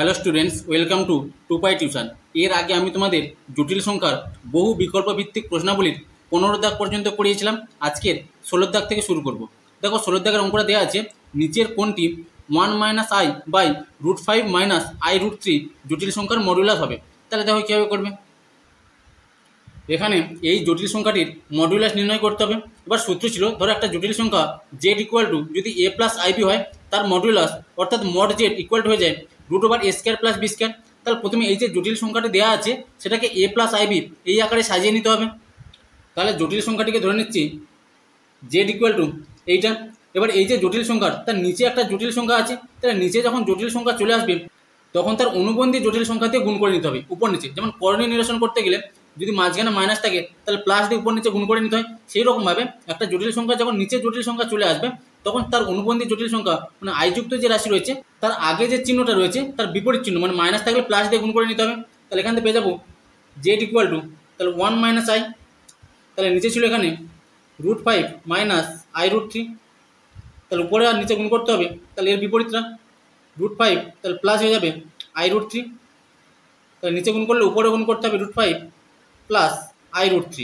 Hello students, welcome to Tupai tuition. এর আগে আমি তোমাদের জটিল সংখ্যার বহু বিকল্প ভিত্তিক প্রশ্নাবলীর 15 দাগ পর্যন্ত পড়িয়েছিলাম। আজকের 16 দাগ থেকে শুরু করব। দেখো 16 দাগের অঙ্কটা দেওয়া আছে, নিচের কোনটি 1 - i বাই √5 - i√3 জটিল সংখ্যার মডুলাস হবে। তাহলে দেখো কীভাবে করবে। এখানে এই জটিল সংখ্যাটির মডুলাস নির্ণয় করতে হবে। এবার সূত্র ছিল, ধরো একটা জটিল সংখ্যা z = যদি a + ib হয়, তার মডুলাস অর্থাৎ মড z ইকুয়াল হয়ে যায় √a² + b²। তাহলে প্রথমে এই যে জটিল সংখ্যাটি দেওয়া আছে সেটাকে a + ib এই আকারে সাজিয়ে নিতে হবে। তাহলে জটিল সংখ্যাটিকে ধরে নিচ্ছি z = এইটা। এবার এই যে জটিল সংখ্যা, তার নিচে একটা জটিল সংখ্যা আছে, তাহলে নিচে যখন জটিল সংখ্যা চলে আসবে তখন তার অনুবন্ধী জটিল সংখ্যা দিয়ে গুণ করে নিতে হবে উপর নিচে। যেমন করণীয় নিরসন করতে গেলে যদি মাঝখানে মাইনাস থাকে তাহলে প্লাস দিয়ে উপর নিচে গুণ করে নিতে হয়। সেই রকমভাবে একটা জটিল সংখ্যা যখন নিচে জটিল সংখ্যা চলে আসবে তখন তার অনুবন্ধী জটিল সংখ্যা মানে আইযুক্ত যে রাশি রয়েছে তার আগে যে চিহ্নটা রয়েছে তার বিপরীত চিহ্ন মানে মাইনাস থাকলে প্লাস দিয়ে গুণ করে নিতে হবে। তাহলে এখান থেকে পেয়ে যাবো z = তাহলে 1 - i। তাহলে নিচে ছিল এখানে √5 - i√3। তাহলে উপরে আর নিচে গুণ করতে হবে, তাহলে এর বিপরীতটা √5 তাহলে প্লাস হয়ে যাবে i√3। তাহলে নিচে গুণ করলে উপরে গুণ করতে হবে √5 + i√3।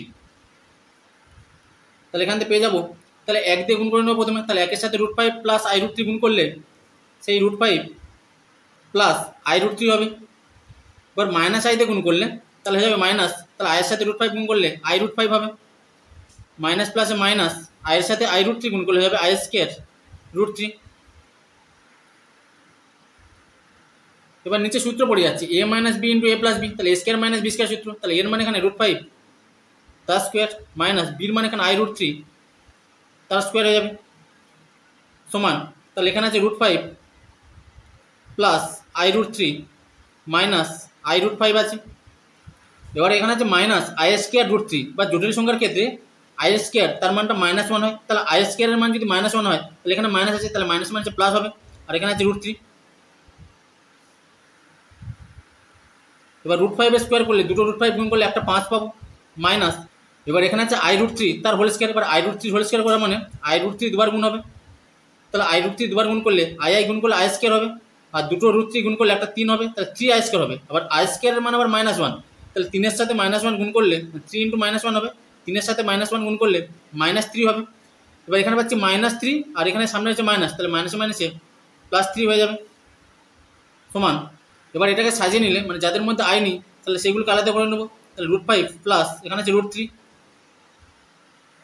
তাহলে এখান থেকে পেয়ে যাবো, তাহলে 1 দিয়ে গুণ করে নেবো প্রথমে। তাহলে 1 এর সাথে √5 + i√3 গুণ করলে সেই √5 + i√3 হবে। এবার -i দিয়ে গুণ করলে তাহলে হয়ে যাবে মাইনাস, তাহলে i এর সাথে √5 গুণ করলে i√5 হবে। মাইনাস প্লাসে মাইনাস, i এর সাথে i√3 গুণ করলে হবে i²√3। এবার নিচে সূত্র পড়ে যাচ্ছে a - b × a + b, তাহলে a² - b² সূত্র। তাহলে এর মানে এখানে √5 তার স্কোয়ার মাইনাস বির মানে এখানে i√3 তার স্কোয়ার হয়ে যাবে সমান। তাহলে এখানে আছে √5 + i√3 মাইনাস i√5 আছে। এবার এখানে আছে মাইনাস i² √3 বা জটিল সংখ্যার ক্ষেত্রে i² তার মানটা -1 হয়। তাহলে i² এর মান যদি -1 হয় তাহলে এখানে মাইনাস আছে, তাহলে মাইনাস মানে প্লাস হবে। আর এখানে আছে √3। এবার √5 এর স্কোয়ার করলে দুটো √5 গুণ করলে একটা 5 পাবো মাইনাস। এবার এখানে আছে i√3 তার হোল স্কোয়ার। এবার i√3 হোল স্কোয়ার করা মানে i√3 দুবার গুণ হবে। তাহলে i√3 দুবার গুণ করলে i গুণ করলে i² হবে, আর দুটো √3 গুণ করলে একটা 3 হবে, তাহলে 3i² হবে। আবার i² এর মান আবার -1, তাহলে 3 এর সাথে -1 গুণ করলে 3 × -1 হবে। 3 এর সাথে -1 গুণ করলে -3 হবে। এবার এখানে পাচ্ছি -3 আর এখানে সামনে হচ্ছে মাইনাস, তাহলে মাইনাসে মাইনাসে +3 হয়ে যাবে সমান। এবার এটাকে সাজিয়ে নিলে মানে যাদের মধ্যে আই নেই তাহলে সেগুলোকে আলাদা করে নেবো। তাহলে √5 প্লাস এখানে আছে √3।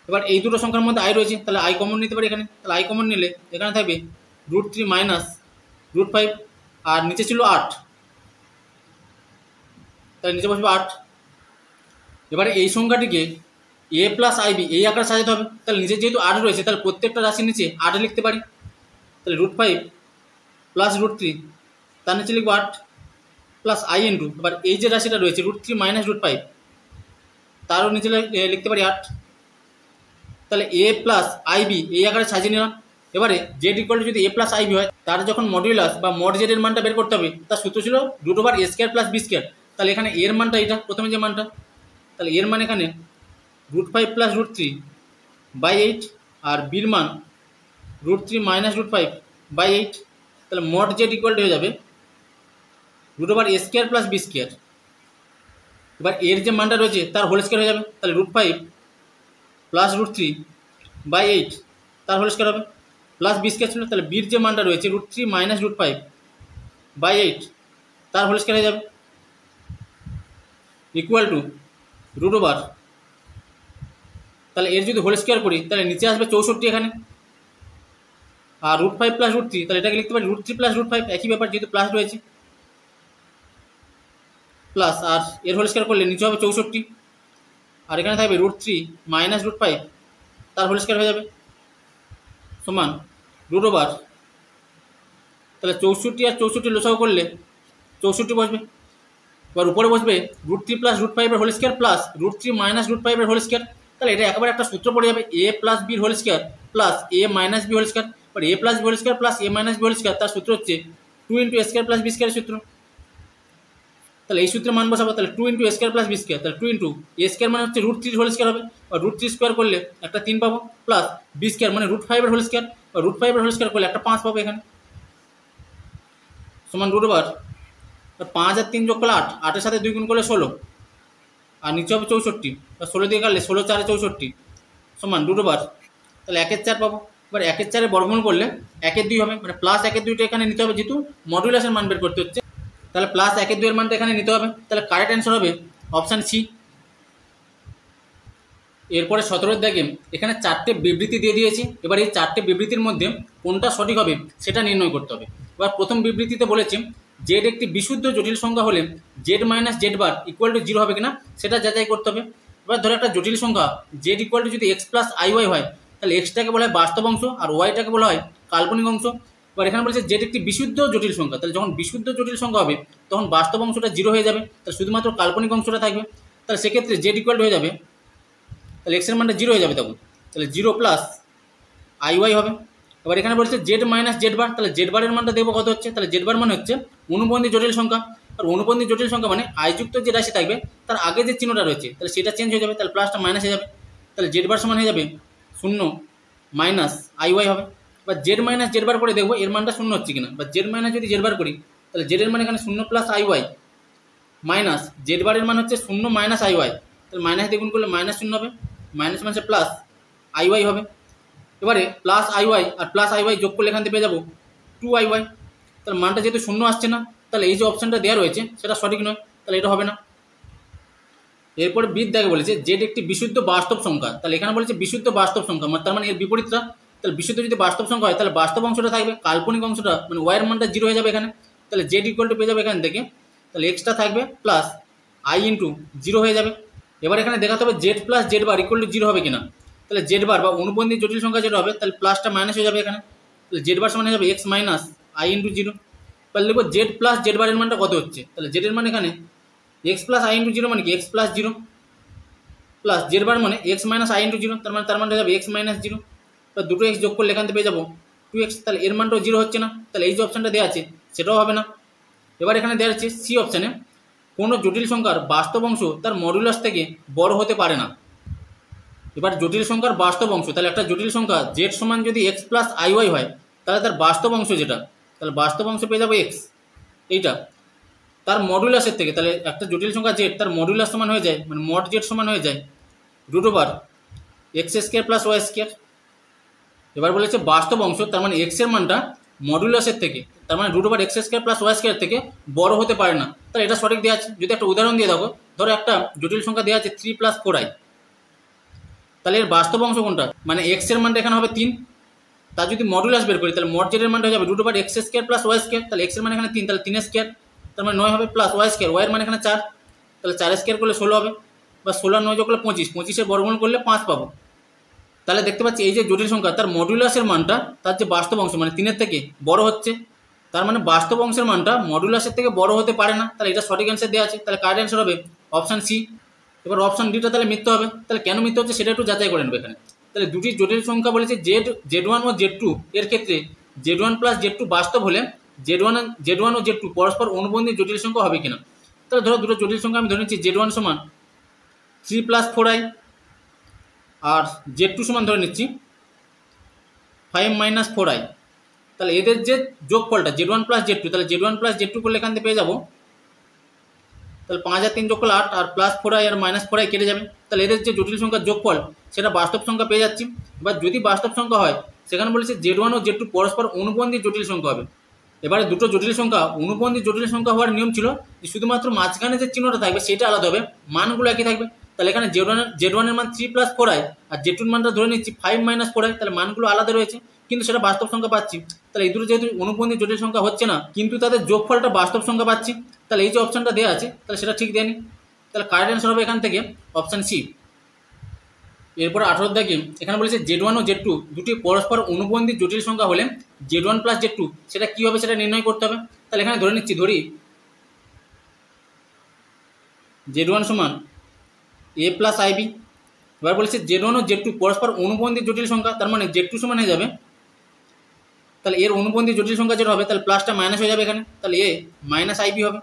এবার এই দুটো সংখ্যার মধ্যে আই রয়েছে, তাহলে আই কমন নিতে পারি এখানে। তাহলে আই কমন নিলে এখানে থাকবে √3 মাইনাস √5 আর নিচে ছিল 8, তাহলে নিচে বসবে 8। এবারে এই সংখ্যাটিকে a + ib এই আকারে সাজাতে হবে। তাহলে নিচে যেহেতু 8 রয়েছে তাহলে প্রত্যেকটা রাশির নিচে 8 লিখতে পারি। তাহলে √5 + √3 তার নিচে লিখবো 8 প্লাস i ইন্টু এবার এই যে রাশিটা রয়েছে √3 - √5 তারও নিচে লিখতে পারি 8। তাহলে a + ib এই আকারে সাজিয়ে নিলাম। এবারে z = যদি a + ib হয় তার যখন মডুলাস বা মড z এর মানটা বের করতে হবে, তার সূত্র ছিল √a² + b²। তাহলে এখানে এর মানটা এটা প্রথমে যে মানটা, তাহলে এর মান এখানে √5 + √3/8 আর বির মান √3 - √5/8। তাহলে মড z হয়ে যাবে √a² + b²। এবার এর যে মানটা রয়েছে তার হোল স্কোয়ার হয়ে যাবে। তাহলে √5 + √3/8 তার হোল স্কোয়ার হবে প্লাস b² ছিল। তাহলে বির যে মানটা রয়েছে √3 - √5/8 তার হোল স্কোয়ার হয়ে যাবে ইকুয়াল টু √। তাহলে এর যদি হোল স্কোয়ার করি তাহলে নিচে আসবে 64 এখানে, আর √5 + √3 তাহলে এটাকে লিখতে পারি √3 + √5 একই ব্যাপার যেহেতু প্লাস রয়েছে প্লাস, আর এর হোল স্কোয়ার করলে নিচে হবে 64 আর এখানে থাকবে √3 - √5 তার হোল স্কোয়ার হয়ে যাবে সমান √। তাহলে 64 আর 64 লসাগু করলে 64 বসবে। এবার উপরে বসবে √3 + √5 এর হোল স্কোয়ার প্লাস √3 - √5 এর হোল স্কোয়ার। তাহলে এটা একেবারে একটা সূত্র পড়ে যাবে a + b whole square plus a - b whole square. এবার a + b whole square plus a - b whole square তার সূত্র হচ্ছে 2 × a² + b² সূত্র। তাহলে এই সূত্রে মান বসাবো, তাহলে 2 × a² + b², তাহলে 2 × a² মানে হচ্ছে √3 হোল স্কোয়ার হবে, আর √3 স্কোয়ার করলে একটা 3 পাবো প্লাস b² মানে √5 এর হোল স্কোয়ার, আর √5 এর হোল স্কোয়ার করলে একটা 5 পাবো এখানে সমান √। 5 আর 3 যোগ করলে 8, 8-এর সাথে 2 গুণ করলে 16, আর নিচে হবে 64, আর 16 দিয়ে কাটলে 16 4 64 সমান √, তাহলে 1/4 পাবো। এবার 1/4 বর্গমূল করলে 1/2 হবে, মানে প্লাস 1/2টা এখানে নিতে হবে, যেহেতু মডুলাসের মান বের করতে হচ্ছে, তাহলে প্লাস 1/2 এর মানটা এখানে নিতে হবে। তাহলে কারেক্ট অ্যান্সার হবে অপশান সি। এরপরে 17 দাগে এখানে 4টে বিবৃতি দিয়ে দিয়েছি। এবার এই 4টে বিবৃতির মধ্যে কোনটা সঠিক হবে সেটা নির্ণয় করতে হবে। এবার প্রথম বিবৃতিতে বলেছি জেড একটি বিশুদ্ধ জটিল সংখ্যা হলে Z minus z bar equal to 0 হবে কিনা সেটা যাচাই করতে হবে। এবার ধরো একটা জটিল সংখ্যা জেড ইকুয়াল টু যদি এক্স প্লাস আই ওয়াই হয়, তাহলে এক্সটাকে বলা হয় বাস্তব অংশ আর ওয়াইটাকে বলা হয় কাল্পনিক অংশ। এবার এখানে বলেছে জেড একটি বিশুদ্ধ জটিল সংখ্যা, তাহলে যখন বিশুদ্ধ জটিল সংখ্যা হবে তখন বাস্তব অংশটা 0 হয়ে যাবে, তাহলে শুধুমাত্র কাল্পনিক অংশটা থাকবে। তাহলে সেক্ষেত্রে জেড ইকুয়াল টু হয়ে যাবে, তাহলে এক্সের মানটা 0 হয়ে যাবে তখন, তাহলে 0 প্লাস আই ওয়াই হবে। এবার এখানে বলছে জেড মাইনাস জেড বার, তাহলে জেড বারের মানটা দেখবো কত হচ্ছে, তাহলে জেড বার মানে হচ্ছে অনুবন্ধী জটিল সংখ্যা, আর অনুবন্ধী জটিল সংখ্যা মানে আইযুক্ত যে রাশি থাকবে তার আগে যে চিহ্নটা রয়েছে তাহলে সেটা চেঞ্জ হয়ে যাবে, তাহলে প্লাসটা মাইনাস হয়ে যাবে, তাহলে জেড বার সমান হয়ে যাবে 0 মাইনাস আই ওয়াই হবে। বা জেড মাইনাস জেড বার করে দেখবো এর মানটা 0 হচ্ছে কিনা, বা জেড মাইনাস যদি জেড বার করি তাহলে জেড এর মান এখানে 0 plus I Y minus Z বারের মান হচ্ছে 0 মাইনাস আই ওয়াই, তাহলে মাইনাস দিয়ে গুণ করলে মাইনাস 0 হবে, মাইনাস মাইনাসে প্লাস আই ওয়াই হবে। এবারে প্লাস আই ওয়াই আর প্লাস আই ওয়াই যোগ করলে এখান থেকে পেয়ে যাবো 2 আই ওয়াই, তাহলে মানটা যেহেতু 0 আসছে না তাহলে এই যে অপশানটা দেওয়া রয়েছে সেটা সঠিক নয়, তাহলে এটা হবে না। এরপরে বিদ্যাকে বলেছে জেড একটি বিশুদ্ধ বাস্তব সংখ্যা, তাহলে এখানে বলেছে বিশুদ্ধ বাস্তব সংখ্যা, তার মানে এর বিপরীতটা, তাহলে বিশুদ্ধ যদি বাস্তব সংখ্যা হয় তাহলে বাস্তব অংশটা থাকবে, কাল্পনিক অংশটা মানে ওয়াইয়ের মানটা 0 হয়ে যাবে এখানে, তাহলে জেড ইকুয়াল টু পেয়ে যাবে এখান থেকে, তাহলে এক্সটা থাকবে প্লাস আই ইন্টু 0 হয়ে যাবে। এবার এখানে দেখাতে হবে Z plus z bar equal to 0 হবে কিনা, তাহলে জেড বার বা অনুবন্ধী জটিল সংখ্যা যেটা হবে তাহলে প্লাসটা মাইনাস হয়ে যাবে এখানে, তাহলে জেড বার সমান হয়ে যাবে এক্স মাইনাস আই ইন্টু 0। তাহলে দেখবো জেড প্লাস জেড বারের মানটা কত হচ্ছে, তাহলে জেড এর মান এখানে এক্স প্লাস আই ইন্টু 0 মানে কি এক্স প্লাস 0 প্লাস জেড বার মানে এক্স মাইনাস আই ইন্টু 0, তার মানে হয়ে যাবে এক্স মাইনাস 0, এবার দুটো এক্স যোগ করলে এখান থেকে পেয়ে যাবো 2x, তাহলে এর মানটাও 0 হচ্ছে না, তাহলে এই যে অপশানটা দেওয়া আছে সেটাও হবে না। এবার এখানে দেওয়া আছে সি অপশানে কোনো জটিল সংখ্যার বাস্তব অংশ তার মডুলাস থেকে বড় হতে পারে না। এবার জটিল সংখ্যার বাস্তব অংশ, তাহলে একটা জটিল সংখ্যা জেড সমান যদি এক্স প্লাস আই ওয়াই হয় তাহলে তার বাস্তব অংশ যেটা, তাহলে বাস্তব অংশ পেয়ে যাবো এক্স, এইটা তার মডুলাসের থেকে, তাহলে একটা জটিল সংখ্যা জেড তার মডুলাস সমান হয়ে যায় মানে মড জেড সমান হয়ে যায় √x² প্লাস ওয়াই স্কোয়ার। এবার বলেছে বাস্তব অংশ, তার মানে এক্স এর মানটা মডুলাসের থেকে, তার মানে √x² প্লাস ওয়াই স্কোয়ার থেকে বড় হতে পারে না, তাহলে এটা সঠিক দেওয়া আছে। যদি একটা উদাহরণ দিয়ে দেখো, ধরো একটা জটিল সংখ্যা দেওয়া আছে 3 + 4i, তাহলে এর বাস্তব অংশ কোনটা, মানে এক্স এর মানটা এখানে হবে 3, তার যদি মডুলাস বের করি তাহলে মড জেড এর মানটা হয়ে যাবে √x² প্লাস ওয়াই স্কোয়ার, তাহলে এক্স এর মান এখানে 3, তাহলে 3 স্কোয়ার, তার মানে 9 হবে, প্লাস ওয়াই স্কোয়ার, ওয়াই এর মান এখানে 4, তাহলে 4 স্কোয়ার করলে 16 হবে, বা 16 আর 9 যোগ করলে 25, 25-এর বর্গমূল করলে 5 পাবো। তাহলে দেখতে পাচ্ছি এই যে জটিল সংখ্যা তার মডুলাসের মানটা তার যে বাস্তব অংশ মানে 3-এর থেকে বড় হচ্ছে, তার মানে বাস্তব অংশের মানটা মডুলাসের থেকে বড় হতে পারে না, তাহলে এটা সঠিক অ্যান্সার দেওয়া আছে, তাহলে কারেক্ট অ্যান্সার হবে অপশান সি। এবার অপশান ডিটা তাহলে মিথ্যে হবে, তাহলে কেন মিথ্যে হচ্ছে সেটা একটু যাচাই করে নেবে এখানে। তাহলে দুটি জটিল সংখ্যা বলেছে জেড1 ও জেড2, এর ক্ষেত্রে জেড1 প্লাস জেড2 বাস্তব হলে জেড1 ও জেড2 পরস্পর অনুবন্ধী জটিল সংখ্যা হবে কিনা। তাহলে ধরো দুটো জটিল সংখ্যা আমি ধরে নিচ্ছি জেড1 সমান 3 + 4i আর জেড2 সমান ধরে নিচ্ছি 5 - 4i, তাহলে এদের যে যোগফলটা জেড1 প্লাস জেড2, তাহলে জেড1 প্লাস জেড2 করলে এখান থেকে পেয়ে যাবো, তাহলে 5 আর 3 যোগ করলে 8, আর প্লাস 4i আর মাইনাস 4i কেটে যাবে, তাহলে এদের যে জটিল সংখ্যার যোগফল সেটা বাস্তব সংখ্যা পেয়ে যাচ্ছি। এবার যদি বাস্তব সংখ্যা হয় সেখানে বলেছে জেড1 ও জেড2 পরস্পর অনুবন্ধী জটিল সংখ্যা হবে। এবারে দুটো জটিল সংখ্যা অনুবন্ধী জটিল সংখ্যা হওয়ার নিয়ম ছিল যে শুধুমাত্র মাঝখানে যে চিহ্নটা থাকবে সেটা আলাদা হবে, মানগুলো একই থাকবে। তাহলে এখানে জেড1 এর মান 3 + 4i আর জেড2 এর মানটা ধরে নিচ্ছি 5 - 4i, তাহলে মানগুলো আলাদা রয়েছে কিন্তু সেটা বাস্তব সংখ্যা পাচ্ছি। তাহলে এই দুটো যেহেতু অনুবন্ধী জটিল সংখ্যা হচ্ছে না কিন্তু তাদের যোগফলটা বাস্তব সংখ্যা পাচ্ছি, তাহলে এই যে অপশানটা দেওয়া আছে তাহলে সেটা ঠিক দেয়নি, তাহলে কারেক্ট অ্যান্সার হবে এখান থেকে অপশান সি। এরপর 18 দাগে এখানে বলেছে জেড1 ও জেড2 দুটি পরস্পর অনুবন্ধী জটিল সংখ্যা হলে জেড1 প্লাস জেড2 সেটা কী হবে সেটা নির্ণয় করতে হবে। তাহলে এখানে ধরে নিচ্ছি জেড1 সমান a প্লাস আইবি। এবার বলেছে জেড1 ও জেড2 পরস্পর অনুবন্ধী জটিল সংখ্যা, তার মানে জেড2 সমান হয়ে যাবে, তাহলে এর অনুবন্ধী জটিল সংখ্যা যেটা হবে তাহলে প্লাসটা মাইনাস হয়ে যাবে এখানে, তাহলে a মাইনাস আইবি হবে।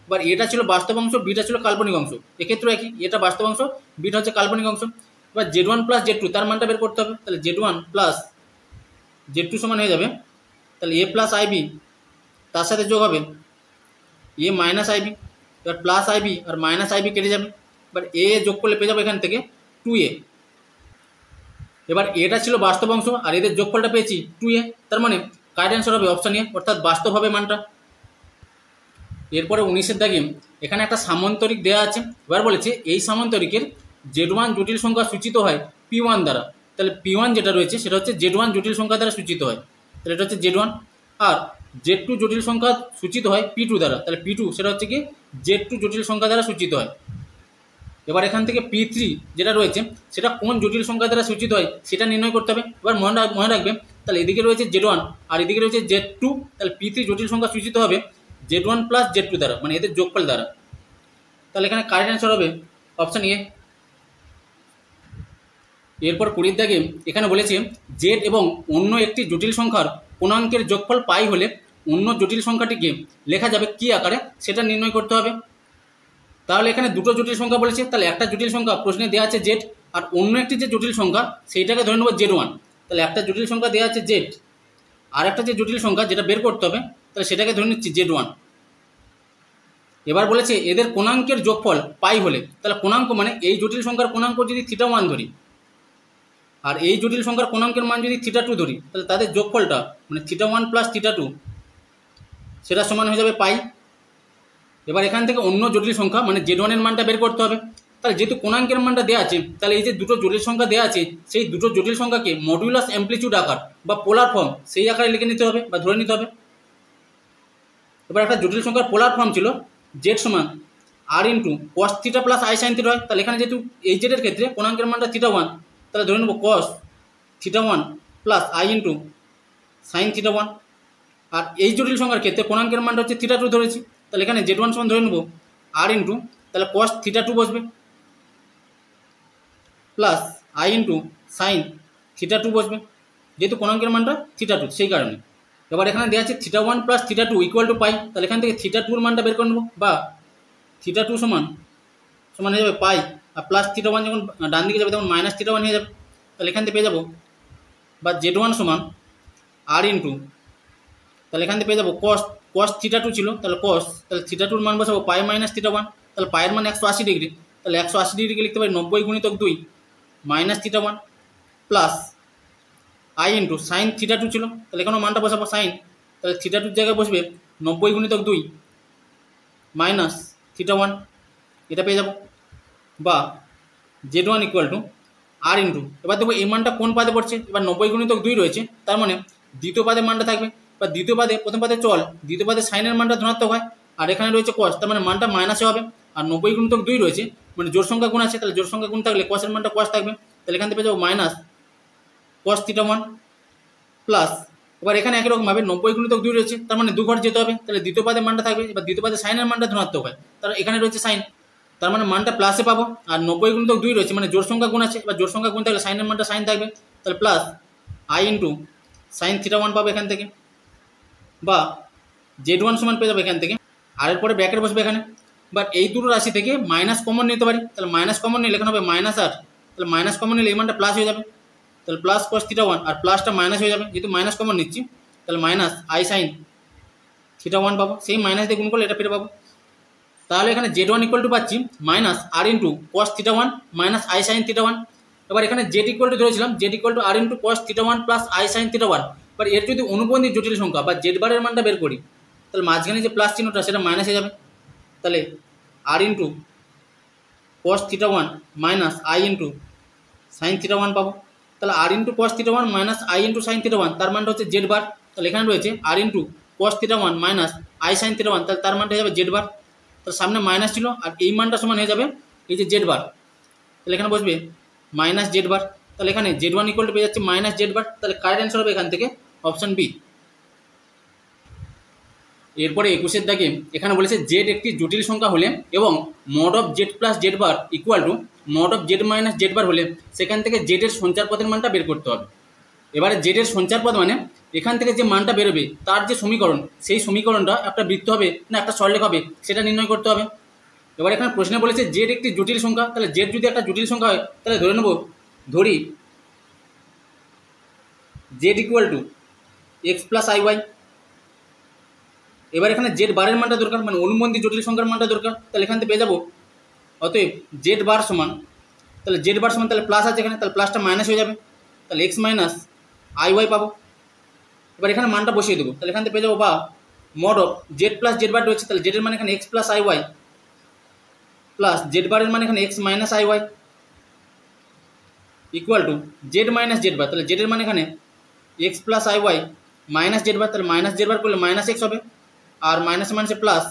এবার এটা ছিল বাস্তব অংশ, বিটা ছিল কাল্পনিক অংশ, এক্ষেত্রে একই, এটা বাস্তব অংশ, বিটা হচ্ছে কাল্পনিক অংশ। এবার জেড1 প্লাস জেড2 তার মানটা বের করতে হবে, তাহলে জেড1 প্লাস জেড2 সমান হয়ে যাবে, তাহলে a প্লাস আইবি তার সাথে যোগ হবে এ মাইনাস আইবি, এবার প্লাস আইবি আর মাইনাস আইবি কেটে যাবে, এবার এ যোগ করলে পেয়ে যাবো এখান থেকে 2a। এবার এটা ছিল বাস্তব অংশ আর এদের যোগফলটা পেয়েছি 2a, তার মানে কারেক্ট অ্যান্সার হবে অপশান এ, অর্থাৎ বাস্তব হবে মানটা। এরপরে 19-এর দাগে এখানে একটা সামান্তরিক দেওয়া আছে। এবার বলেছে এই সামান্তরিকের z1 জটিল সংখ্যা সূচিত হয় p1 দ্বারা। তাহলে p1 যেটা রয়েছে সেটা হচ্ছে z1 জটিল সংখ্যা দ্বারা সূচিত হয়, তাহলে এটা হচ্ছে z1। আর z2 জটিল সংখ্যা সূচিত হয় p2 দ্বারা, তাহলে p2 সেটা হচ্ছে কি z2 জটিল সংখ্যা দ্বারা সূচিত হয়। এবার এখান থেকে p3 যেটা রয়েছে সেটা কোন জটিল সংখ্যা দ্বারা সূচিত হয় সেটা নির্ণয় করতে হবে। এবার মনে রাখবে, তাহলে এদিকে রয়েছে z1 আর এদিকে রয়েছে z2, তাহলে p3 জটিল সংখ্যা সূচিত হবে z1 প্লাস z2 দ্বারা, মানে এদের যোগফল দ্বারা। তাহলে এখানে কারেক্ট অ্যান্সার হবে অপশান এ। এরপর 20-এর দাগে এখানে বলেছে z এবং অন্য একটি জটিল সংখ্যার পূর্ণাঙ্কের যোগফল পাই হলে অন্য জটিল সংখ্যাটিকে লেখা যাবে কি আকারে সেটা নির্ণয় করতে হবে। তাহলে এখানে দুটো জটিল সংখ্যা বলেছে, তাহলে একটা জটিল সংখ্যা প্রশ্নে দেওয়া আছে z, আর অন্য একটি যে জটিল সংখ্যা সেইটাকে ধরে নেব z1। তাহলে একটা জটিল সংখ্যা দেওয়া আছে z, আর একটা যে জটিল সংখ্যা যেটা বের করতে হবে তাহলে সেটাকে ধরে নিচ্ছি z1। এবার বলেছে এদের কোণাঙ্কের যোগফল পাই হলে, তাহলে কোণাঙ্ক মানে এই জটিল সংখ্যার কোণাঙ্ক যদি θ1 ধরি আর এই জটিল সংখ্যার কোণাঙ্কের মান যদি θ2 ধরি, তাহলে তাদের যোগফলটা মানে θ1 প্লাস θ2 সেটা সমান হয়ে যাবে পাই। এবার এখান থেকে অন্য জটিল সংখ্যা মানে z1 এর মানটা বের করতে হবে। তাহলে যেহেতু কোণাঙ্কের মানটা দেওয়া আছে, তাহলে এই যে দুটো জটিল সংখ্যা দেওয়া আছে সেই দুটো জটিল সংখ্যাকে মডুলাস অ্যামপ্লিটিউড আকার বা পোলার ফর্ম সেই আকারে লিখে নিতে হবে বা ধরে নিতে হবে। এবার একটা জটিল সংখ্যার পোলার ফর্ম ছিল z সমান r into cos theta plus i sine theta হয়। তাহলে এখানে যেহেতু এই জেডের ক্ষেত্রে কোণাঙ্কের মানটা θ1, তাহলে ধরে নেব কস θ1 প্লাস আই ইন্টু সাইন θ1। আর এই জটিল সংখ্যার ক্ষেত্রে কোণাঙ্কের মানটা হচ্ছে θ2 ধরেছি, তাহলে এখানে z1 সমান ধরে নেব r ইন্টু তাহলে কস θ2 বসবে প্লাস আই ইন্টু সাইন θ2 বসবে, যেহেতু কোণাঙ্কের মানটা θ2 সেই কারণে। এবার এখানে দেওয়া আছে θ1 প্লাস θ2 ইকুয়াল টু পাই, তাহলে এখান থেকে θ2 এর মানটা বের করে নেব, বা θ2 সমান হয়ে যাবে পাই, আর প্লাস θ1 যখন ডান দিকে যাবে তখন মাইনাস θ1 হয়ে যাবে। তাহলে এখান থেকে পেয়ে যাবো বা z1 সমান r ইন্টু তাহলে এখান থেকে পেয়ে যাবো কস θ2 ছিল, তাহলে কস তাহলে θ2 এর মান বসাবো পাই মাইনাস θ1, তাহলে পায়ের মান 180 ডিগ্রি, তাহলে 180 ডিগ্রিকে লিখতে পারি 90 গুণিতক 2 minus θ1 plus i into sine θ2 ছিল, তাহলে এখানেও মানটা বসাবো সাইন, তাহলে θ2 জায়গায় বসবে 90 গুণিতক 2 মাইনাস θ1, এটা পেয়ে যাব। বা z1 equal to r into, এবার দেখবো এই মানটা কোন পাদে পড়ছে, এবার 90 গুণিতক 2 রয়েছে, তার মানে দ্বিতীয় পাদের মানটা থাকবে, বা দ্বিতীয় পাদে প্রথম পাদে চল দ্বিতীয় পাদে সাইনের মানটা ধনাত্মক হয়, আর এখানে রয়েছে কস, তার মানে মানটা মাইনাসে হবে। আর 90 গুণিতক 2 রয়েছে মানে জোর সংখ্যা গুণ আছে, তাহলে জোর সংখ্যা গুণ থাকলে কসের মানটা কস থাকবে, তাহলে এখান থেকে পেয়ে যাবো মাইনাস কস θ1 প্লাস, এবার এখানে একই রকমভাবে 90 গুণিতক 2 রয়েছে, তার মানে 2 ঘর যেতে হবে, তাহলে দ্বিতীয় পাদের মানটা থাকবে, এবার দ্বিতীয় পাদে সাইনের মানটা ধনাত্মক হয়, তাহলে এখানে রয়েছে সাইন, তার মানে মানটা প্লাসে পাবো। আর 90 গুণিতক 2 রয়েছে মানে জোর সংখ্যা গুণ আছে, এবার জোর সংখ্যা গুণ থাকলে সাইনের মানটা সাইন থাকবে, তাহলে প্লাস আই ইন্টু সাইন θ1 পাবো এখান থেকে, বা z1 সমান পেয়ে যাবো এখান থেকে, আর এর পরে ব্র্যাকেট বসবে এখানে। বাট এই দুটো রাশি থেকে মাইনাস কমন নিতে পারি, তাহলে মাইনাস কমন নিলে এখানে হবে মাইনাস আর, তাহলে মাইনাস কমন নিলে এই মানটা প্লাস হয়ে যাবে, তাহলে প্লাস কস θ1 আর প্লাসটা মাইনাস হয়ে যাবে, যেহেতু মাইনাস কমন নিচ্ছি তাহলে মাইনাস আই সাইন θ1 পাবো, সেই মাইনাস দিয়ে গুণ করলে এটা ফিরে পাবো। তাহলে এখানে z1 ইকুয়াল টু পাচ্ছি minus r into cos θ1 minus i sine θ1। এবার এখানে z ইকুয়াল টু ধরেছিলাম z equal to r into cos θ1 plus i sine θ1। এবার এর যদি অনুবন্ধী জটিল সংখ্যা বা z বারের মানটা বের করি, তাহলে মাঝখানে যে প্লাস চিহ্নটা সেটা মাইনাস হয়ে যাবে, তাহলে r into cos θ1 minus i into sine θ1 পাবো, তাহলে r into cos θ1 minus i into sine θ1 তার মানটা হচ্ছে z বার, তাহলে এখানে রয়েছে r into cos θ1 minus i sine θ1, তাহলে তার মানটা হয়ে যাবে z বার, তাহলে সামনে মাইনাস ছিল আর এই মানটা সমান হয়ে যাবে এই যে z বার, তাহলে এখানে বসবে মাইনাস z বার, তাহলে এখানে z1 ইকুয়াল টু পেয়ে যাচ্ছে মাইনাস z বার, তাহলে কারেক্ট অ্যান্সার হবে এখান থেকে অপশন বি। এরপরে 21-এর দাগে এখানে বলেছে জেড একটি জটিল সংখ্যা হলে এবং mod of z plus z bar equal to mod of z minus z bar হলে সেখান থেকে জেডের সঞ্চার পদের মানটা বের করতে হবে। এবারে জেডের সঞ্চার পদ মানে এখান থেকে যে মানটা বেরোবে তার যে সমীকরণ, সেই সমীকরণটা একটা বৃত্ত হবে না একটা সরলরেখ হবে সেটা নির্ণয় করতে হবে। এবার এখানে প্রশ্নে বলেছে জেড একটি জটিল সংখ্যা, তাহলে জেড যদি একটা জটিল সংখ্যা হয় তাহলে ধরি Z equal to X plus I Y, এবার এখানে জেড বারের মানটা দরকার, মানে অনুবন্ধী জটিল সংখ্যার মানটা দরকার। তাহলে এখান থেকে পেয়ে যাবো অতএব জেড বার সমান, তাহলে জেড বার সমান তাহলে প্লাস আছে এখানে, তাহলে প্লাসটা মাইনাস হয়ে যাবে, তাহলে এক্স মাইনাস আই ওয়াই পাবো। এবার এখানে মানটা বসিয়ে দেবো, তাহলে এখান থেকে পেয়ে যাবো বা mod of z plus z bar রয়েছে, তাহলে জেডের মানে এখানে x plus I y plus z বারের মানে এখানে x minus I Y equal to z minus z bar, তাহলে জেডের মানে এখানে x plus I Y minus z bar, তাহলে মাইনাস জেড বার করলে মাইনাস এক্স হবে, আর মাইনাস মাইনাসে প্লাস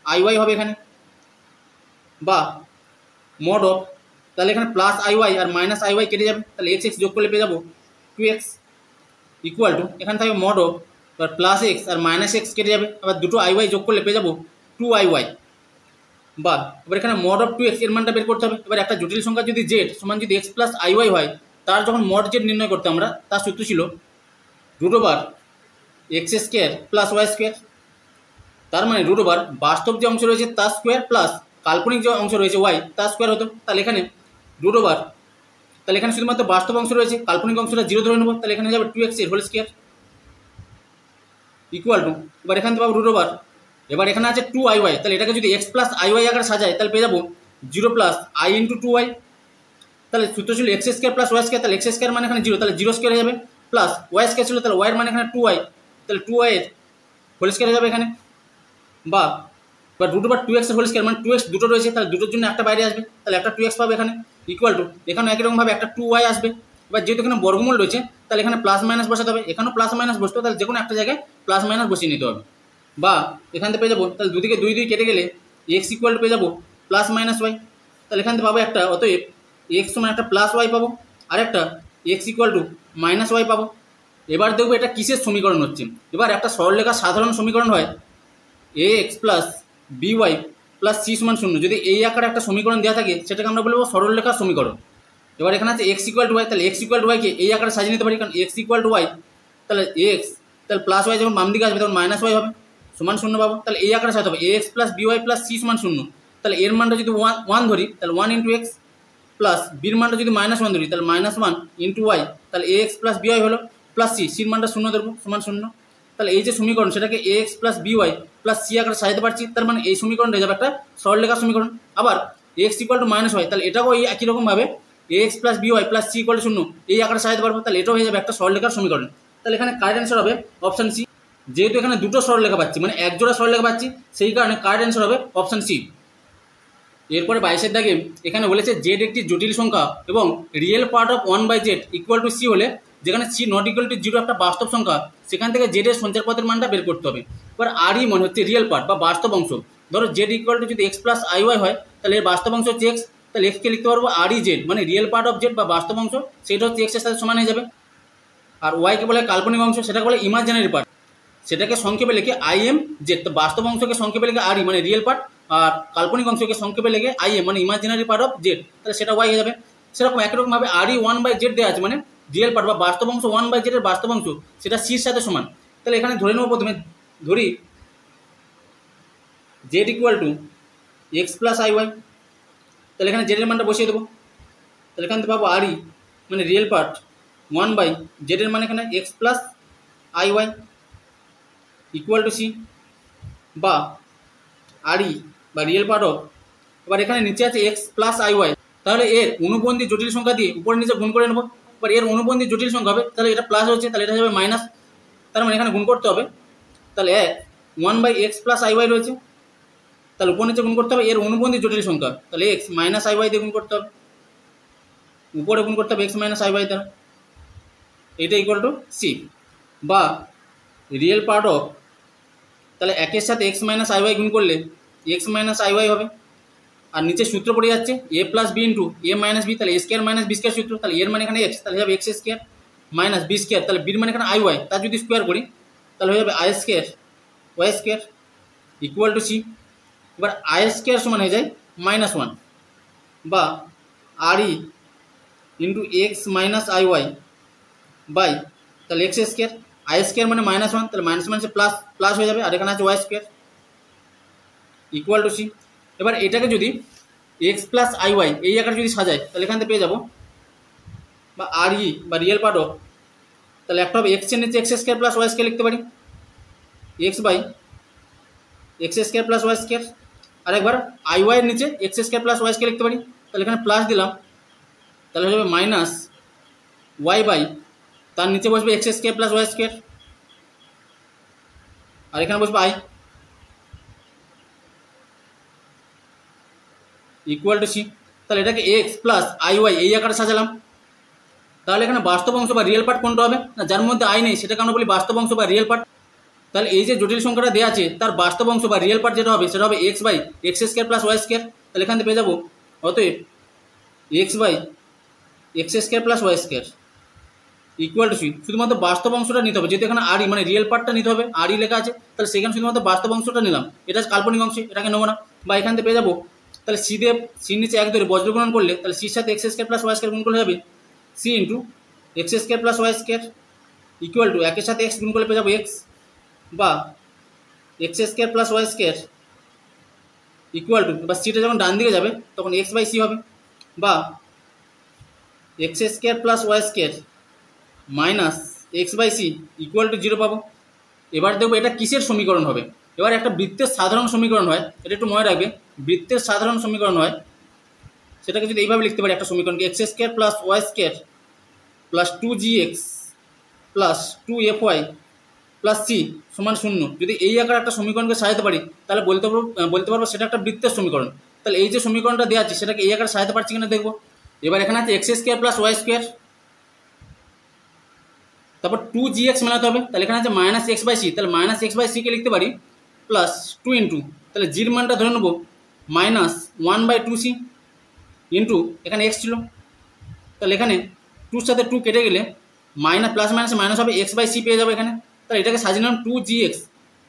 আই ওয়াই হবে এখানে, বা মড অফ, তাহলে এখানে plus I Y R minus I Y কেটে যাবে, তাহলে এক্স এক্স যোগ করলে পেয়ে যাবো 2x ইকুয়াল টু এখানে থাকবে মড অফ, এবার প্লাস এক্স আর মাইনাস এক্স কেটে যাবে, আবার দুটো আই ওয়াই যোগ করলে পেয়ে যাবো 2IY, বা এবার এখানে মড অফ 2x এর মানটা বের করতে হবে। এবার একটা জটিল সংখ্যা যদি জেড সমান যদি এক্স প্লাস আই ওয়াই হয়, তার যখন মড জেড নির্ণয় করতে আমরা, তার সূত্র ছিল root over X square plus Y square, তার মানে রুট ওভার বাস্তব যে অংশ রয়েছে তার স্কোয়ার প্লাস কাল্পনিক যে অংশ রয়েছে ওয়াই তার স্কোয়ার হতো। তাহলে এখানে রুট ওভার, তাহলে এখানে শুধুমাত্র বাস্তব অংশ রয়েছে, কাল্পনিক অংশটা 0 ধরে নেবো, তাহলে এখানে যাবে 2x এর হোল স্কোয়ার ইকুয়াল টু, এবার এখান থেকে পাবো রুট ওভার, এবার এখানে আছে 2IY, তাহলে এটাকে যদি এক্স প্লাস আইওয়াই আকারে সাজায় তাহলে পেয়ে যাবো 0 প্লাস আই ইন্টু 2y, তাহলে সূত্র ছিল X square plus Y square, তাহলে এক্স স্কোয়ার মানে এখানে 0, তাহলে 0 স্কোয়ার হয়ে যাবে, প্লাস ওয়াই স্কোয়ার ছিল তাহলে ওয়াইয়ের মানে এখানে 2y, তাহলে 2y এর হোল স্কোয়ার হয়ে যাবে এখানে, বা রুট ওভার 2x এর হোল স্কোয়ার মানে 2x দুটো রয়েছে, তাহলে দুটোর জন্য একটা বাইরে আসবে, তাহলে একটা 2x পাবে এখানে ইকুয়াল টু এখানে একই রকমভাবে একটা 2y আসবে। এবার যেহেতু এখানে বর্গমূল রয়েছে তাহলে এখানে প্লাস মাইনাস বসাতে হবে, এখানেও প্লাস মাইনাস বসতে হবে, তাহলে যে কোনো একটা জায়গায় প্লাস মাইনাস বসিয়ে নিতে হবে, বা এখান থেকে পেয়ে যাবো তাহলে দুদিকে 2 2 কেটে গেলে এক্স ইকুয়াল টু পেয়ে যাবো প্লাস মাইনাস ওয়াই, তাহলে এখান থেকে পাবো একটা অতএব এক্স সমান একটা প্লাস ওয়াই পাবো, আর একটা X equal to minus Y পাবো। এবার দেখবো এটা কিসের সমীকরণ হচ্ছে। এবার একটা সরলরেখার সাধারণ সমীকরণ হয় a x plus b y plus C সমান 0, যদি এই আকারে একটা সমীকরণ দেওয়া থাকে সেটাকে আমরা বলবো সরলরেখার সমীকরণ। এবার এখানে আছে এক্স ইকুয়াল টু ওয়াই, তাহলে এক্স ইকুয়াল টু ওয়াইকে এই আকারে সাজিয়ে নিতে পারি, কারণ এক্স ইকুয়াল টু ওয়াই, তাহলে এক্স তাহলে প্লাস ওয়াই যখন বাম দিকে আসবে তখন মাইনাস ওয়াই হবে সমান 0 পাবো, তাহলে এই আকারে সাজাতে হবে a x plus b y plus C সমান 0, তাহলে এর মানটা যদি 1 ধরি তাহলে 1 ইন্টু এক্স, প্লাস বির মানটা যদি -1 ধরি তাহলে -1 ইন্টু ওয়াই, তাহলে এ এক্স প্লাস বিওয়াই হলো, প্লাস সি, সির মানটা 0 ধরবো সমান 0, তাহলে এই যে সমীকরণ সেটাকে a x plus b y plus c আকারে সাজাতে পারছি, তার মানে এই সমীকরণটা হয়ে যাবে একটা সরলরেখার সমীকরণ। আবার x equal to minus y, তাহলে এটাকেও এই একই রকমভাবে a x plus b y plus c equal to 0 এই আকারে সাজাতে পারবো, তাহলে এটাও হয়ে যাবে একটা সরলরেখার সমীকরণ। তাহলে এখানে কারেক্ট অ্যান্সার হবে অপশন সি, যেহেতু এখানে দুটো সরলরেখা পাচ্ছি মানে এক জোড়া সরলরেখা পাচ্ছি সেই কারণে কারেক্ট অ্যান্সার হবে অপশন সি। এরপরে 22 দাগে এখানে বলেছে জেড একটি জটিল সংখ্যা এবং real part of 1/z equal to C হলে, যেখানে সি নট ইকুয়াল টু 0 একটা বাস্তব সংখ্যা, সেখান থেকে জেড এর সঞ্চার পথের মানটা বের করতে হবে। এবার আরই মনে হচ্ছে রিয়েল পার্ট বা বাস্তব অংশ, ধরো জেড ইকুয়াল টু যদি এক্স প্লাস আই ওয়াই হয় তাহলে এর বাস্তব অংশ হচ্ছে এক্স, তাহলে এক্সকে লিখতে পারবো আরই জেড, মানে রিয়েল পার্ট অফ জেড বা বাস্তব অংশ সেটা হচ্ছে এক্সের সাথে সমান হয়ে যাবে। আর ওয়াইকে বলে কাল্পনিক অংশ, সেটাকে বলে ইমাজিনারি পার্ট, সেটাকে সংক্ষেপে লিখে আইএম জেড। তো বাস্তব অংশকে সংক্ষেপে লিখে আরই মানে রিয়েল পার্ট, আর কাল্পনিক অংশকে সংক্ষেপে লিখে আইএম মানে ইমাজিনারি পার্ট অফ জেড, তাহলে সেটা ওয়াই হয়ে যাবে। সেরকম একরকমভাবে আরই 1/z দেওয়া আছে, মানে রিয়েল পার্ট বা বাস্তব অংশ 1/z এর বাস্তব অংশ সেটা সির সাথে সমান। তাহলে এখানে ধরে নেবো, প্রথমে ধরি Z equal to X plus I Y, তাহলে এখানে জেডের মানটা বসিয়ে দেবো, তাহলে এখান থেকে পাবো আরই মানে রিয়েল পার্ট 1/z এর মানে এখানে x plus I Y equal to C, বা আরই বা রিয়েল পার্ট অফ, এবার এখানে নিচে আছে এক্স প্লাস আই ওয়াই, তাহলে এর অনুবন্ধী জটিল সংখ্যা দিয়ে উপরে নিচে গুণ করে নেবো। এবার এর অনুবন্ধী জটিল সংখ্যা হবে, তাহলে এটা প্লাস হচ্ছে তাহলে এটা যাবে মাইনাস, তার মানে এখানে গুণ করতে হবে, তাহলে 1/x প্লাস আই ওয়াই রয়েছে, তাহলে উপর নিচে গুণ করতে হবে এর অনুবন্ধী জটিল সংখ্যা, তাহলে এক্স মাইনাস আই ওয়াই দিয়ে গুণ করতে হবে, উপরে গুণ করতে হবে এক্স মাইনাস আই ওয়াই দ্বারা, এটা ইকুয়াল টু সি, বা রিয়েল পার্ট অফ, তাহলে একের সাথে এক্স মাইনাস আই ওয়াই গুণ করলে এক্স মাইনাস আই ওয়াই হবে, আর নিচে সূত্র পড়ে যাচ্ছে A plus B into A minus B, তাহলে A square minus B square সূত্র, তাহলে এর মানে এখানে এক্স, তাহলে যাবে X square minus B square, তাহলে বির মানে এখানে আই ওয়াই, তার যদি স্কোয়ার করি তাহলে হয়ে যাবে i square y square equal to C. এবার আই স্কোয়ার সমান হয়ে যায় -1, বা r e into x minus I y by, তাহলে এক্স স্কোয়ার, আই স্কোয়ার মানে -1, তাহলে মাইনাস মাইনাসে প্লাস প্লাস হয়ে যাবে, আর এখানে আছে Y square equal to C. এবার এটাকে যদি এক্স প্লাস আই ওয়াই এই আকারে যদি সাজায় তাহলে এখান থেকে পেয়ে যাবো বা আরই বা রিয়েল পার্ট অফ, তাহলে একটা হবে এক্স এর নিচে x square plus Y square লিখতে পারি, x by x square plus Y square, আর একবার আই ওয়াইয়ের নিচে x square plus Y square লিখতে পারি। তাহলে এখানে প্লাস দিলাম, তাহলে হয়ে যাবে মাইনাস ওয়াই বাই, তার নিচে বসবে x square plus Y square, আর এখানে বসবে আই ইকুয়াল টু সি। তাহলে এটাকে এক্স প্লাস আই ওয়াই এই আকারে সাজালাম। তাহলে এখানে বাস্তব অংশ বা রিয়েল পার্ট কোনটা হবে না, যার মধ্যে আই নেই সেটাকে আমরা বলি বাস্তব অংশ বা রিয়েল পার্ট। তাহলে এই যে জটিল সংখ্যাটা দেওয়া আছে তার বাস্তব অংশ বা রিয়েল পার্ট যেটা হবে সেটা হবে X by x square plus Y square. তাহলে এখান থেকে পেয়ে যাবো অতএব X by x square plus Y square equal to C. শুধুমাত্র বাস্তব অংশটা নিতে হবে, যেহেতু এখানে আরই মানে রিয়েল পার্টটা নিতে হবে, আরই লেখা আছে, তাহলে সেখানে শুধুমাত্র বাস্তব অংশটা নিলাম, এটা কাল্পনিক অংশ এটাকে নেবো না। বা এখান থেকে পেয়ে যাবো তাহলে সি দিয়ে সির নিচে এক ধরে বজ্র গুণন করলে তাহলে সির সাথে X square plus Y square গুণ করলে হবে C into X square plus Y square equal to একের সাথে এক্স গুণ করলে পেয়ে যাবো এক্স, বা X square plus Y square equal to, বা সিটা যখন ডান দিকে যাবে তখন এক্স বাই সি হবে, বা X square plus Y square minus X by C equal to 0 পাবো। এবার দেখবো এটা কিসের সমীকরণ হবে। এবার একটা বৃত্তের সাধারণ সমীকরণ হয়, এটা একটু মনে রাখবে, বৃত্তের সাধারণ সমীকরণ হয় সেটাকে যদি এইভাবে লিখতে পারি একটা সমীকরণকে X square plus Y square plus 2gx plus 2fy plus C সমান 0। যদি এই আকারে একটা সমীকরণকে সাজাতে পারি তাহলে বলতে পারবো সেটা একটা বৃত্তের সমীকরণ। তাহলে এই যে সমীকরণটা দেওয়া আছে সেটাকে এই আকারে সাজাতে পারছি কিনা দেখবো। এবার এখানে আছে X square plus Y square, তারপর 2gx মেলাতে হবে, তাহলে এখানে আছে মাইনাস এক্স বাই সি, তাহলে মাইনাস এক্স বাই সিকে লিখতে পারি প্লাস 2 ইন্টু, তাহলে জির মানটা ধরে নেবো মাইনাস 1/2c ইন্টু এখানে এক্স ছিল, তাহলে এখানে 2 সাথে 2 কেটে গেলে মাইনাস প্লাস মাইনাস মাইনাস হবে এক্স বাই সি পেয়ে যাবে এখানে। তাহলে এটাকে সাজিয়ে নিলাম 2gx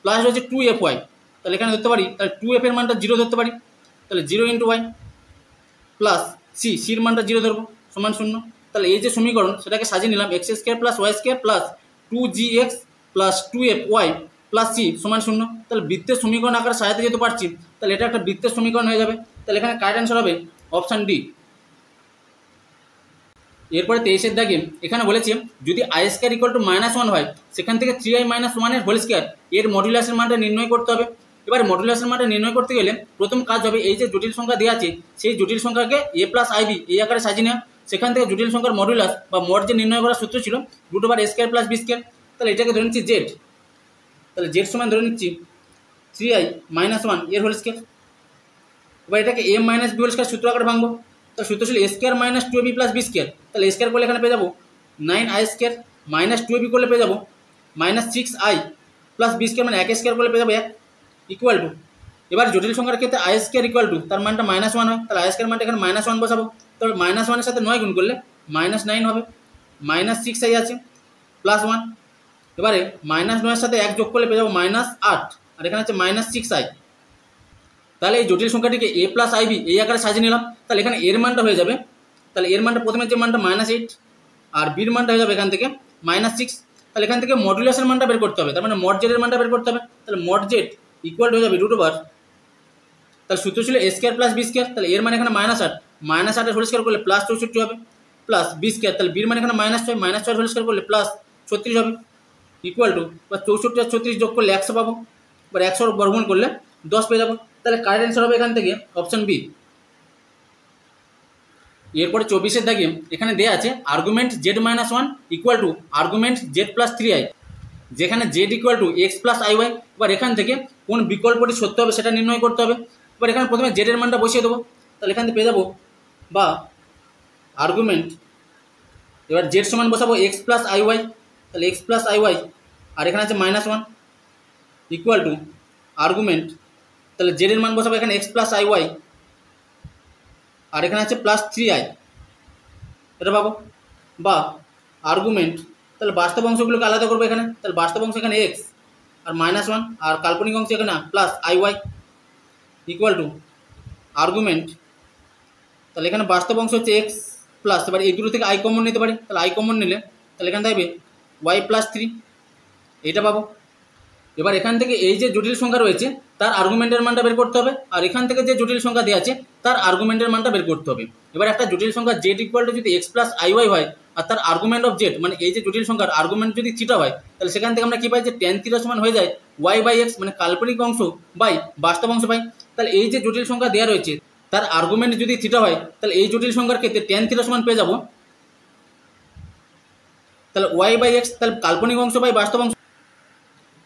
প্লাস রয়েছে 2fy, তাহলে এখানে ধরতে পারি তাহলে 2f এর মানটা 0 ধরতে পারি, তাহলে 0 ইন্টু ওয়াই প্লাস সির মানটা 0 ধরবো সমান 0। তাহলে এই যে সমীকরণ সেটাকে সাজিয়ে নিলাম X square plus Y square plus 2gx plus 2fy plus C সমান 0। তাহলে বৃত্তের সমীকরণ আকারে সাজাতে যেতে পারছি, তাহলে এটা একটা বৃত্তের সমীকরণ হয়ে যাবে। তাহলে এখানে কারেক্ট অ্যান্সার হবে অপশান ডি। এরপরে 23-এর দাগে এখানে বলেছে যদি আই স্কোয়ার ইকুয়াল টু -1 হয় সেখান থেকে 3i - 1 হোল স্কোয়ার এর মডুলাসের মানটা নির্ণয় করতে হবে। এবার মডুলাসের মানটা নির্ণয় করতে গেলে প্রথম কাজ হবে এই যে জটিল সংখ্যা দেওয়া আছে সেই জটিল সংখ্যাকে a প্লাস আইবি এই আকারে সাজিয়ে নেওয়া, সেখান থেকে জটিল সংখ্যার মডুলাস বা মড যে নির্ণয় করার সূত্র ছিল √a square plus B square. তাহলে এটাকে ধরে নিচ্ছি জেড, তাহলে জেড সমান ধরে নিচ্ছি 3i - 1 এর হোল স্কোয়ার। এবার এটাকে a - b হোল স্কোয়ার সূত্র আকারে ভাঙবো, তাহলে সূত্র ছিল a square minus 2ab plus B square, তাহলে a স্কোয়ার করলে এখানে পেয়ে যাবো 9i স্কোয়ার মাইনাস 2ab করলে পেয়ে যাবো -6i প্লাস বি স্কোয়ার মানে 1 স্কোয়ার করলে পেয়ে যাবো 1 ইকুয়াল টু। এবার জটিল সংখ্যার ক্ষেত্রে আই স্কোয়ার ইকুয়াল টু তার মানটা -1 হয়, তাহলে আই স্কোয়ার মানটা এখানে -1 বসাবো, তাহলে -1 এর সাথে 9 গুণ করলে -9 হবে, -6i আছে প্লাস 1, এবারে -9 এর সাথে 1 যোগ করলে পেয়ে যাবো -8 আর এখানে আছে -6i। তাহলে এই জটিল সংখ্যাটিকে a প্লাস আইবি এই আকারে সাজিয়ে নিলাম, তাহলে এখানে এর মানটা হয়ে যাবে, তাহলে এর মানটা প্রথমে যে মানটা -8 আর বির মানটা হয়ে যাবে এখান থেকে -6। তাহলে এখান থেকে মডুলাসের মানটা বের করতে হবে, তার মানে মড জেডের মানটা বের করতে হবে, তাহলে মড জেড ইকুয়াল হয়ে যাবে √, তাহলে সূত্র ছিল a square plus B square, তাহলে এর মানে এখানে -8 এর হোল স্কোয়ার করলে প্লাস 64 হবে প্লাস বি স্কোয়ার, তাহলে বির মানে এখানে -6 হোল স্কোয়ার করলে প্লাস 36 হবে ইকুয়াল টু, বা 64 আর 36 যোগ করলে 100 পাবো, এবার 100 বর্গমূল করলে 10 পেয়ে যাবো। তাহলে কারেক্ট অ্যান্সার হবে এখান থেকে অপশান বি। এরপরে 24-এর দাগে এখানে দেওয়া আছে argument z-1 equal to argument z plus 3i, যেখানে z equal to X plus I Y. এবার এখান থেকে কোন বিকল্পটি সত্য হবে সেটা নির্ণয় করতে হবে। এবার এখানে প্রথমে z এর মানটা বসিয়ে দেবো, তাহলে এখান থেকে পেয়ে যাবো বা আর্গুমেন্ট, এবার z সমান বসাবো এক্স প্লাস আই ওয়াই, তাহলে এক্স প্লাস আই ওয়াই আর এখানে আছে -1 ইকুয়াল টু আর্গুমেন্ট, তাহলে z এর মান বসাবো এখানে এক্স প্লাস আই ওয়াই আর এখানে আছে প্লাস 3i এটা পাবো, বা আর্গুমেন্ট, তাহলে বাস্তব অংশগুলোকে আলাদা করবো এখানে, তাহলে বাস্তব অংশ এখানে এক্স আর -1 আর কাল্পনিক অংশ এখানে plus I Y equal to argument, তাহলে এখানে বাস্তব অংশ হচ্ছে এক্স প্লাস, এবার এই দুটো থেকে আই কমন নিতে পারি, তাহলে আই কমন নিলে তাহলে এখানে থাকবে ওয়াই প্লাস 3 এইটা পাবো। এবার এখান থেকে এই যে জটিল সংখ্যা রয়েছে তার আর্গুমেন্টের মানটা বের করতে হবে, আর এখান থেকে যে জটিল সংখ্যা দেওয়া আছে তার আর্গুমেন্টের মানটা বের করতে হবে। এবার একটা জটিল সংখ্যা জেড ইকুয়াল টু যদি এক্স প্লাস আই ওয়াই হয় আর তার আর্গুমেন্ট অফ জেড, মানে এই যে জটিল সংখ্যার আর্গুমেন্ট যদি থিটা হয়, তাহলে সেখান থেকে আমরা কি পাই যে ট্যান থিটা সমান হয়ে যায় ওয়াই বাই এক্স, মানে কাল্পনিক অংশ বাই বাস্তব অংশ পাই। তাহলে এই যে জটিল সংখ্যা দেওয়া রয়েছে তার আর্গুমেন্ট যদি থিটা হয়, তাহলে এই জটিল সংখ্যার ক্ষেত্রে ট্যান থিটা সমান পেয়ে যাবো তাহলে ওয়াই বাই এক্স, তাহলে কাল্পনিক অংশ বাই বাস্তব অংশ।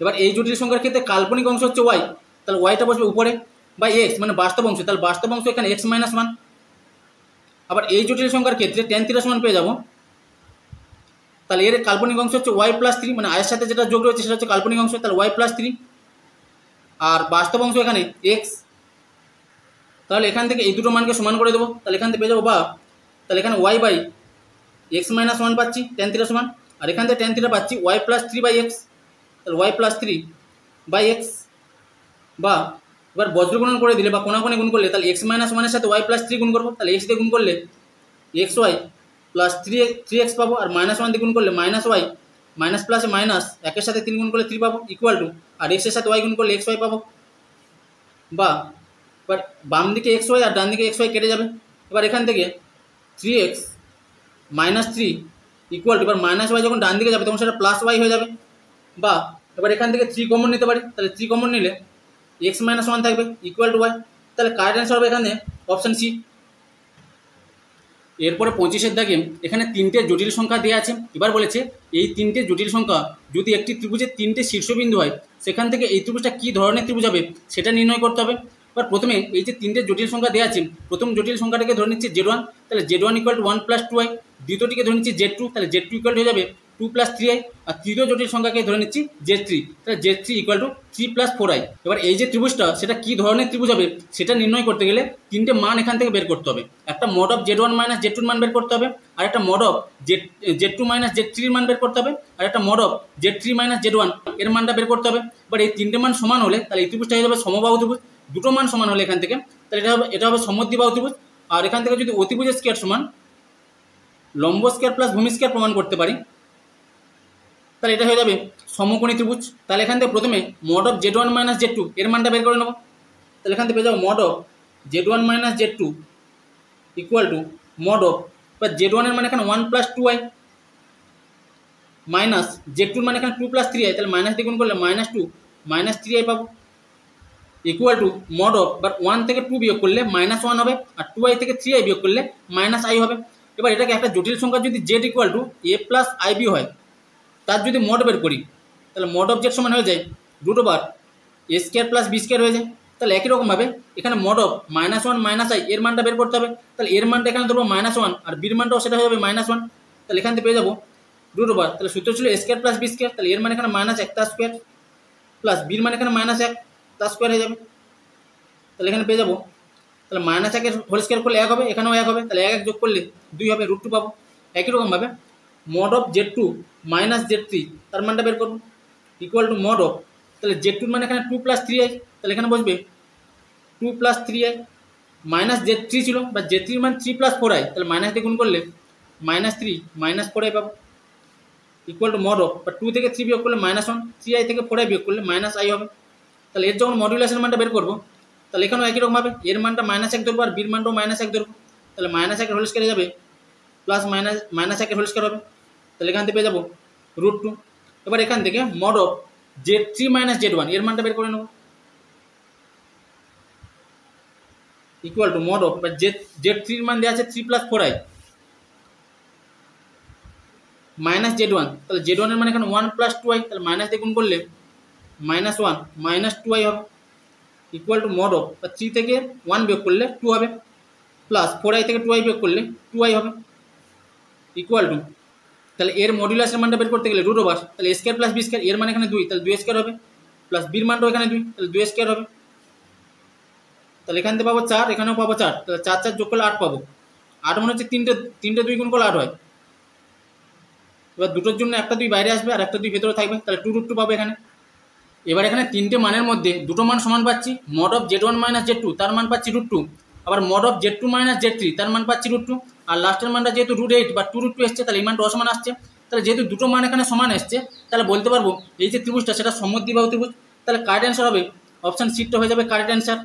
এবার এই জটিল সংখ্যার ক্ষেত্রে কাল্পনিক অংশ হচ্ছে ওয়াই, তাহলে ওয়াইটা বসবে উপরে, বাই এক্স মানে বাস্তব অংশ, তাহলে বাস্তব অংশ এখানে এক্স মাইনাস ওয়ান। আবার এই জটিল সংখ্যার ক্ষেত্রে ট্যান থিটা সমান পেয়ে যাবো, তাহলে এর কাল্পনিক অংশ হচ্ছে ওয়াই প্লাস থ্রি, মানে আয়ের সাথে যেটা যোগ রয়েছে সেটা হচ্ছে কাল্পনিক অংশ, তাহলে ওয়াই প্লাস থ্রি, আর বাস্তব অংশ এখানে এক্স। তাহলে এখান থেকে এই দুটো মানকে সমান করে দেবো, তাহলে এখান থেকে পেয়ে যাবো বা, তাহলে এখানে y by x minus one পাচ্ছি ট্যান থিটা সমান, আর এখান থেকে ট্যান থিটা পাচ্ছি y plus three by x, তাহলে y plus three by x. বা এবার বজ্রগুণন করে দিলে বা কোণাকোণে গুণ করলে তাহলে এক্স মাইনাস ওয়ানের সাথে ওয়াই প্লাস থ্রি গুণ করবো, তাহলে এক্স দিয়ে গুণ করলে X Y plus three X পাবো, আর মাইনাস ওয়ান দিয়ে গুণ করলে মাইনাস ওয়াই, মাইনাস প্লাসে মাইনাস, একের সাথে তিন গুণ করলে থ্রি পাবো, ইকুয়াল টু, আর এক্সের সাথে ওয়াই গুণ করলে এক্স ওয়াই পাবো। বা এবার বাম দিকে এক্স ওয়াই আর ডান দিকে এক্স ওয়াই কেটে যাবে। এবার এখান থেকে three x minus three equal two, এবার মাইনাস ওয়াই যখন ডান দিকে যাবে তখন সেটা প্লাস ওয়াই হয়ে যাবে। বা এবার এখান থেকে থ্রি কমন নিতে পারি, তাহলে থ্রি কমন নিলে এক্স মাইনাস ওয়ান থাকবে ইকুয়াল টু ওয়াই, তাহলে কারেক্ট অ্যান্সার হবে এখানে অপশান সি। এরপরে 25-এর দাগে এখানে তিনটে জটিল সংখ্যা দেওয়া আছে। এবার বলেছে এই তিনটে জটিল সংখ্যা যদি একটি ত্রিভুজের তিনটে শীর্ষবিন্দু হয়, সেখান থেকে এই ত্রিভুজটা কী ধরনের ত্রিভুজ হবে সেটা নির্ণয় করতে হবে। এবার প্রথমে এই যে তিনটে জটিল সংখ্যা দেওয়া আছে, প্রথম জটিল সংখ্যাটাকে ধরে নিচ্ছে জেড ওয়ান, তাহলে z one equal to one plus two i. দ্বিতীয়টিকে ধরে নিচ্ছি জেড টু, তাহলে জেড টু ইকুয়াল হয়ে যাবে টু প্লাস থ্রি আই। আর তৃতীয় জটিল সংখ্যাকে ধরে নিচ্ছি জেড থ্রি, তাহলে z three equal to three plus four i. এবার এই যে ত্রিভুজটা সেটা কী ধরনের ত্রিভুজ হবে সেটা নির্ণয় করতে গেলে তিনটে মান এখান থেকে বের করতে হবে। একটা mod of Z one minus z টুর মান বের করতে হবে, আর একটা mod of Z two minus z থ্রির মান বের করতে হবে, আর একটা mod of Z three minus Z one এর মানটা বের করতে হবে। এবার এই তিনটে মান সমান হলে তাহলে এই ত্রিভুজটা হয়ে যাবে সমবাহু ত্রিভুজ। দুটো মান সমান হলে এখান থেকে তাহলে এটা হবে সমদ্বিবাহু ত্রিভুজ। আর এখান থেকে যদি অতিভুজের স্কয়ার সমান লম্ব স্কয়ার প্লাস ভূমি স্কয়ার প্রমাণ করতে পারি, তাহলে এটা হয়ে যাবে সমকোণী ত্রিভুজ। তাহলে এখান থেকে প্রথমে mod of Z one minus Z two এর মানটা বের করে নেবো, তাহলে এখান থেকে পেয়ে যাবো mod of Z one minus Z two equal to mod of, বা জেড ওয়ানের মানে এখানে one plus two i minus z টুর মানে এখানে টু প্লাস থ্রি আই, তাহলে মাইনাস দিয়ে গুণ করলে minus two minus three i পাবো, ইকুয়াল টু মড অফ, এবার ওয়ান থেকে টু বিয়োগ করলে মাইনাস ওয়ান হবে, আর টু আই থেকে থ্রি আই বিয়োগ করলে মাইনাস আই হবে। এবার এটাকে একটা জটিল সংখ্যা যদি Z equal to A plus I B হয়, তার যদি মড বের করি তাহলে মড অফ জেড সমান হয়ে যায় root over a square plus B square হয়ে যায়। তাহলে একই রকমভাবে এখানে mod of minus one minus I এর মানটা বের করতে হবে, তাহলে এর মানটা এখানে ধরবো মাইনাস ওয়ান, আর বির মানটাও সেটা হয়ে যাবে মাইনাস ওয়ান, তাহলে এখান থেকে পেয়ে যাবো রুট ওভার, তাহলে সূত্র ছিল এ স্কোয়ার প্লাস বি স্কোয়ার, তাহলে এর মানে এখানে মাইনাস এক তার স্কোয়ার প্লাস বির মানে এখানে মাইনাস এক তার স্কোয়ার হয়ে যাবে, তাহলে এখানে পেয়ে যাবো তাহলে মাইনাস একের হোল স্কোয়ার করলে এক হবে, এখানেও এক হবে, তাহলে এক এক যোগ করলে দুই হবে, রুট টু পাবো। একই রকমভাবে mod of Z two minus Z three তার মানটা বের করবো ইকুয়াল টু মড অফ, তাহলে জেড টুর মানে এখানে টু প্লাস থ্রি আই, তাহলে এখানে বসবে two plus three I minus Z three ছিল, বা জেড থ্রির মান থ্রি প্লাস ফোর আই, তাহলে মাইনাস দিয়ে গুণ করলে minus three minus four I পাবো ইকুয়াল টু মড অফ, বা টু থেকে থ্রি বিয়োগ করলে মাইনাস ওয়ান, থ্রি আই থেকে ফোর আই বিয়োগ করলে মাইনাস আই হবে। তাহলে এর যখন মডুলাসের মানটা বের করবো তাহলে এখানেও একই রকমভাবে এর মানটা মাইনাস এক ধরবো, আর বির মানটাও মাইনাস এক ধরবো, তাহলে মাইনাস একের হোল স্কোয়ার যাবে প্লাস মাইনাস একের হোল স্কোয়ার হবে, তাহলে এখান থেকে পেয়ে যাবো রুট টু। এবার এখান থেকে mod of Z three minus Z one এর মানটা বের করে নেবো ইকুয়াল টু মড অফ, বা জেড থ্রির মান দেওয়া আছে three plus four I minus Z one, তাহলে জেড ওয়ানের মানে এখানে ওয়ান প্লাস টু আই, তাহলে মাইনাস দিয়ে গুণ করলে minus one minus two I হবে ইকুয়াল টু মড অফ, বা থ্রি থেকে ওয়ান বিয়োগ করলে টু হবে, প্লাস ফোর আই থেকে টু আই বিয়োগ করলে টু আই হবে ইকুয়াল টু, তাহলে এর মডুলাসের মানটা বের করতে গেলে রুট ওভার, তাহলে A square plus B square এর মানে এখানে দুই, তাহলে দুই স্কোয়ার হবে, প্লাস বির মানটাও এখানে দুই, তাহলে দুই স্কোয়ার হবে, তাহলে এখান থেকে পাবো চার, এখানেও পাবো চার, তাহলে চার চার যোগ করলে আট পাবো। আট মনে হচ্ছে তিনটে দুই গুণ করলে আট হয়। এবার দুটোর জন্য একটা দুই বাইরে আসবে আর একটা দুই ভেতরে থাকবে, তাহলে টু রুট টু পাবো এখানে। এবার এখানে তিনটে মানের মধ্যে দুটো মান সমান পাচ্ছি, mod of Z one minus Z two তার মান পাচ্ছি রুট টু, আবার mod of Z two minus Z three তার মান পাচ্ছি রুট টু, আর লাস্টের মানটা যেহেতু রুট এইট বা টু রুট টু এসছে তাহলে এই মানটা অসমান আসছে। তাহলে যেহেতু দুটো মান এখানে সমান এসছে তাহলে বলতে পারবো এই যে ত্রিভুজটা সেটা সমদ্বিবাহু ত্রিভুজ। তাহলে কারেক্ট অ্যান্সার হবে অপশান সিটটা হয়ে যাবে কারেক্ট অ্যান্সার।